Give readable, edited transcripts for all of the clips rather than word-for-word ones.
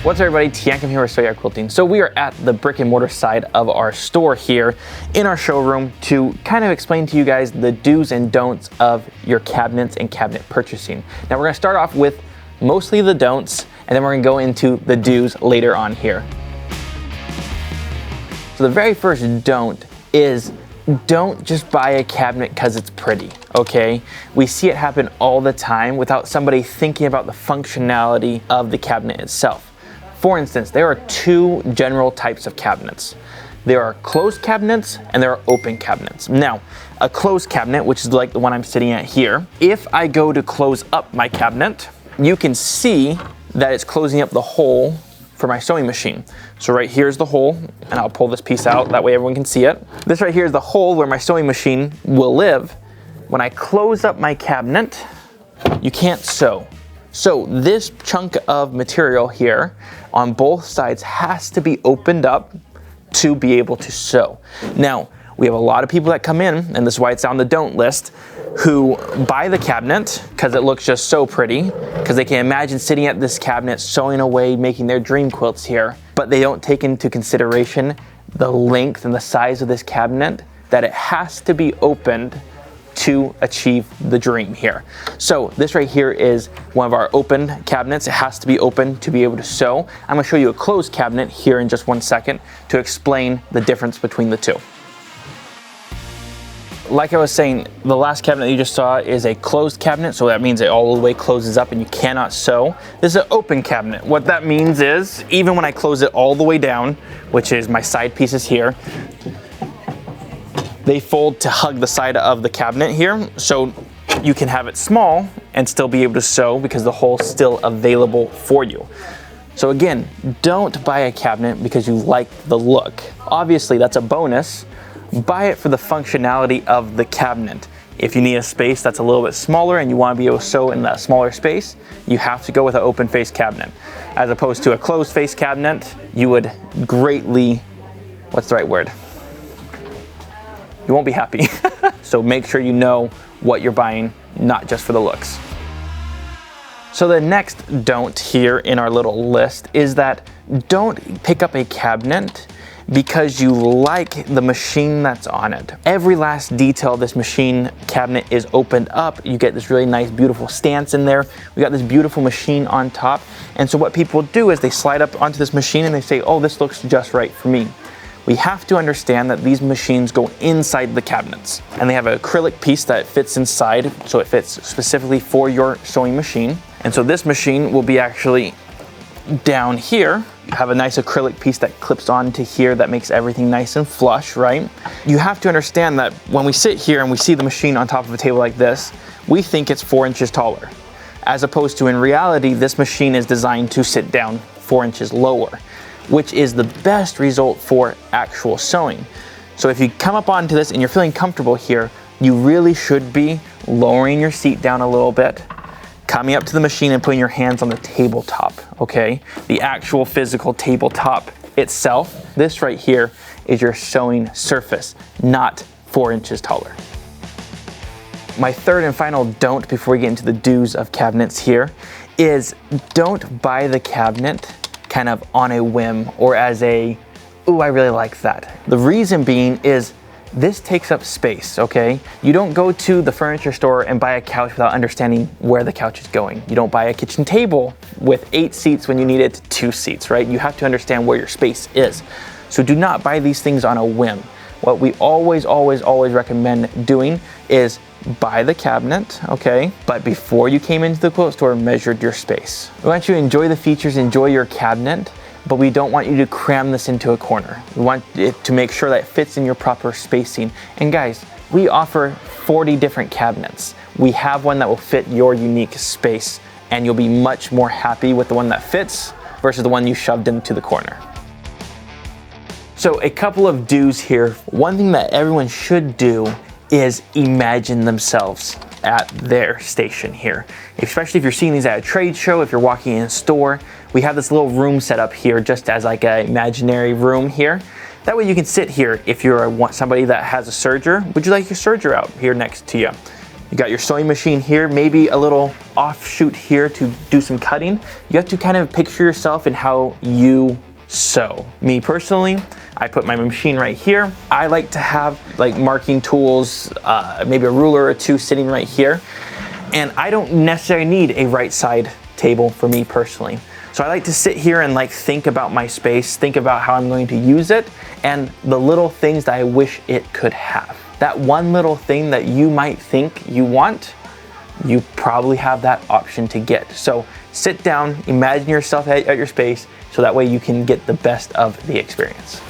What's up, everybody? Teancum here with Sew Yeah Quilting. So we are at the brick and mortar side of our store here in our showroom to kind of explain to you guys the do's and don'ts of your cabinets and cabinet purchasing. Now we're going to start off with mostly the don'ts, and then we're going to go into the do's later on here. So the very first don't is don't just buy a cabinet because it's pretty, okay? We see it happen all the time without somebody thinking about the functionality of the cabinet itself. For instance, there are two general types of cabinets. There are closed cabinets and there are open cabinets. Now, a closed cabinet, which is like the one I'm sitting at here, if I go to close up my cabinet, you can see that it's closing up the hole for my sewing machine. So right here is the hole, and I'll pull this piece out, that way everyone can see it. This right here is the hole where my sewing machine will live. When I close up my cabinet, you can't sew. So this chunk of material here on both sides has to be opened up to be able to sew. Now, we have a lot of people that come in, and this is why it's on the don't list, who buy the cabinet because it looks just so pretty, because they can imagine sitting at this cabinet, sewing away, making their dream quilts here, but they don't take into consideration the length and the size of this cabinet, that it has to be opened to achieve the dream here. So this right here is one of our open cabinets. It has to be open to be able to sew. I'm gonna show you a closed cabinet here in just one second to explain the difference between the two. Like I was saying, the last cabinet you just saw is a closed cabinet, so that means it all the way closes up and you cannot sew. This is an open cabinet. What that means is, even when I close it all the way down, which is my side pieces here, they fold to hug the side of the cabinet here, so you can have it small and still be able to sew because the hole's still available for you. So again, don't buy a cabinet because you like the look. Obviously, that's a bonus. Buy it for the functionality of the cabinet. If you need a space that's a little bit smaller and you want to be able to sew in that smaller space, you have to go with an open face cabinet. As opposed to a closed face cabinet, you would greatly, what's the right word? You won't be happy. So make sure you know what you're buying, not just for the looks. So the next don't here in our little list is that don't pick up a cabinet because you like the machine that's on it. Every last detail of this machine cabinet is opened up. You get this really nice, beautiful stance in there. We got this beautiful machine on top. And so what people do is they slide up onto this machine and they say, oh, this looks just right for me. We have to understand that these machines go inside the cabinets, and they have an acrylic piece that fits inside, so it fits specifically for your sewing machine. And so this machine will be actually down here. You have a nice acrylic piece that clips onto here that makes everything nice and flush, right? You have to understand that when we sit here and we see the machine on top of a table like this, we think it's 4 inches taller, as opposed to in reality, this machine is designed to sit down 4 inches lower, which is the best result for actual sewing. So if you come up onto this and you're feeling comfortable here, you really should be lowering your seat down a little bit, coming up to the machine and putting your hands on the tabletop, okay? The actual physical tabletop itself. This right here is your sewing surface, not 4 inches taller. My third and final don't before we get into the do's of cabinets here is don't buy the cabinet kind of on a whim or as a, ooh, I really like that. The reason being is this takes up space, okay? You don't go to the furniture store and buy a couch without understanding where the couch is going. You don't buy a kitchen table with 8 seats when you need it 2 seats, right? You have to understand where your space is. So do not buy these things on a whim. What we always recommend doing is buy the cabinet, okay? But before you came into the quilt store, measured your space. We want you to enjoy the features, enjoy your cabinet, but we don't want you to cram this into a corner. We want it to make sure that it fits in your proper spacing. And guys, we offer 40 different cabinets. We have one that will fit your unique space, and you'll be much more happy with the one that fits versus the one you shoved into the corner. So a couple of do's here. One thing that everyone should do is imagine themselves at their station here. Especially if you're seeing these at a trade show, if you're walking in a store, we have this little room set up here just as like an imaginary room here. That way you can sit here if you're somebody that has a serger. Would you like your serger out here next to you? You got your sewing machine here, maybe a little offshoot here to do some cutting, you have to kind of picture yourself in how you sew. Me personally, I put my machine right here. I like to have like marking tools, maybe a ruler or two sitting right here. And I don't necessarily need a right side table for me personally. So I like to sit here and like think about my space, think about how I'm going to use it, and the little things that I wish it could have. That one little thing that you might think you want, you probably have that option to get. So sit down, imagine yourself at your space, so that way you can get the best of the experience.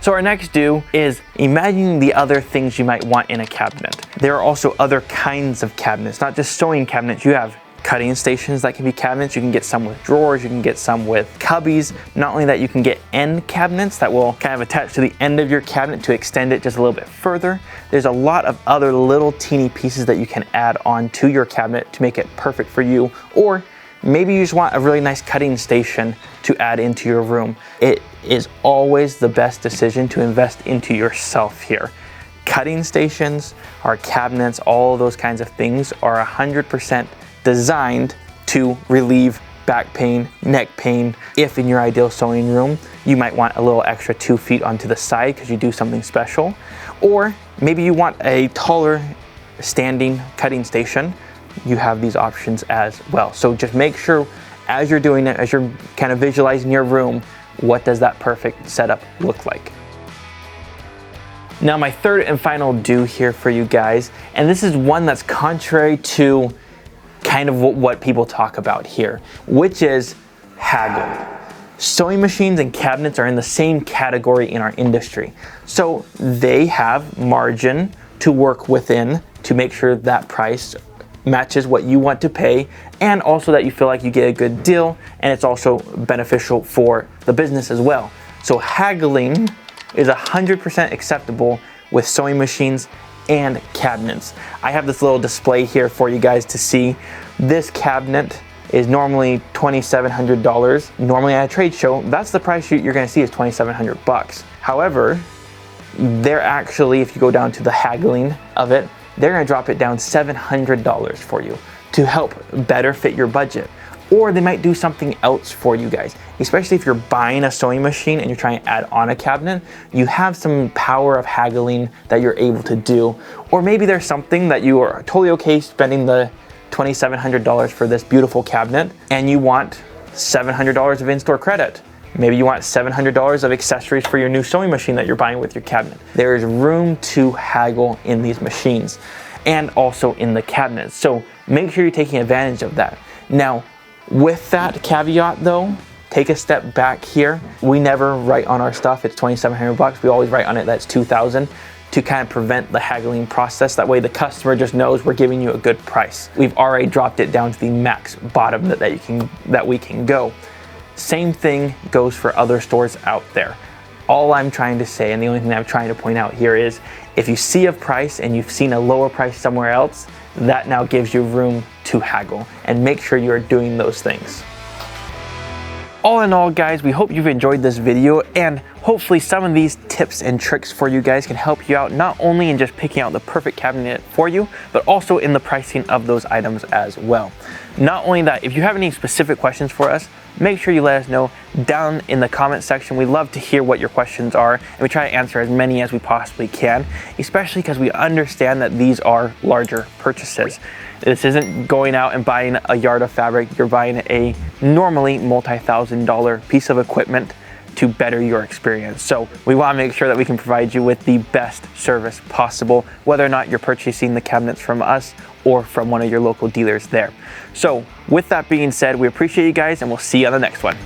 So our next do is imagining the other things you might want in a cabinet. There are also other kinds of cabinets, not just sewing cabinets. You have cutting stations that can be cabinets. You can get some with drawers, you can get some with cubbies. Not only that, you can get end cabinets that will kind of attach to the end of your cabinet to extend it just a little bit further. There's a lot of other little teeny pieces that you can add on to your cabinet to make it perfect for you, or maybe you just want a really nice cutting station to add into your room. It is always the best decision to invest into yourself here. Cutting stations, our cabinets, all those kinds of things are 100% designed to relieve back pain, neck pain. If in your ideal sewing room, you might want a little extra 2 feet onto the side because you do something special. Or maybe you want a taller standing cutting station. You have these options as well. So just make sure as you're doing it, as you're kind of visualizing your room, what does that perfect setup look like? Now my third and final do here for you guys, and this is one that's contrary to kind of what people talk about here, which is haggle. Sewing machines and cabinets are in the same category in our industry. So they have margin to work within to make sure that price matches what you want to pay, and also that you feel like you get a good deal, and it's also beneficial for the business as well. So haggling is 100% acceptable with sewing machines and cabinets. I have this little display here for you guys to see. This cabinet is normally $2,700. Normally at a trade show, that's the price you're gonna see is $2,700. However, they're actually, if you go down to the haggling of it, they're gonna drop it down $700 for you to help better fit your budget. Or they might do something else for you guys, especially if you're buying a sewing machine and you're trying to add on a cabinet. You have some power of haggling that you're able to do. Or maybe there's something that you are totally okay spending the $2,700 for this beautiful cabinet, and you want $700 of in-store credit. Maybe you want $700 of accessories for your new sewing machine that you're buying with your cabinet. There is room to haggle in these machines and also in the cabinets. So make sure you're taking advantage of that. Now, with that caveat though, take a step back here. We never write on our stuff it's $2,700. We always write on it that's $2,000 to kind of prevent the haggling process. That way the customer just knows we're giving you a good price. We've already dropped it down to the max bottom that we can go. Same thing goes for other stores out there. All I'm trying to say, and the only thing I'm trying to point out here is, if you see a price and you've seen a lower price somewhere else, that now gives you room to haggle, and make sure you are doing those things. All in all, guys, we hope you've enjoyed this video, and hopefully some of these tips and tricks for you guys can help you out, not only in just picking out the perfect cabinet for you, but also in the pricing of those items as well. Not only that, if you have any specific questions for us, make sure you let us know down in the comment section. We love to hear what your questions are, and we try to answer as many as we possibly can, especially because we understand that these are larger purchases. This isn't going out and buying a yard of fabric. You're buying a normally multi-$1,000 piece of equipment to better your experience. So we want to make sure that we can provide you with the best service possible, whether or not you're purchasing the cabinets from us or from one of your local dealers there. So with that being said, we appreciate you guys, and we'll see you on the next one.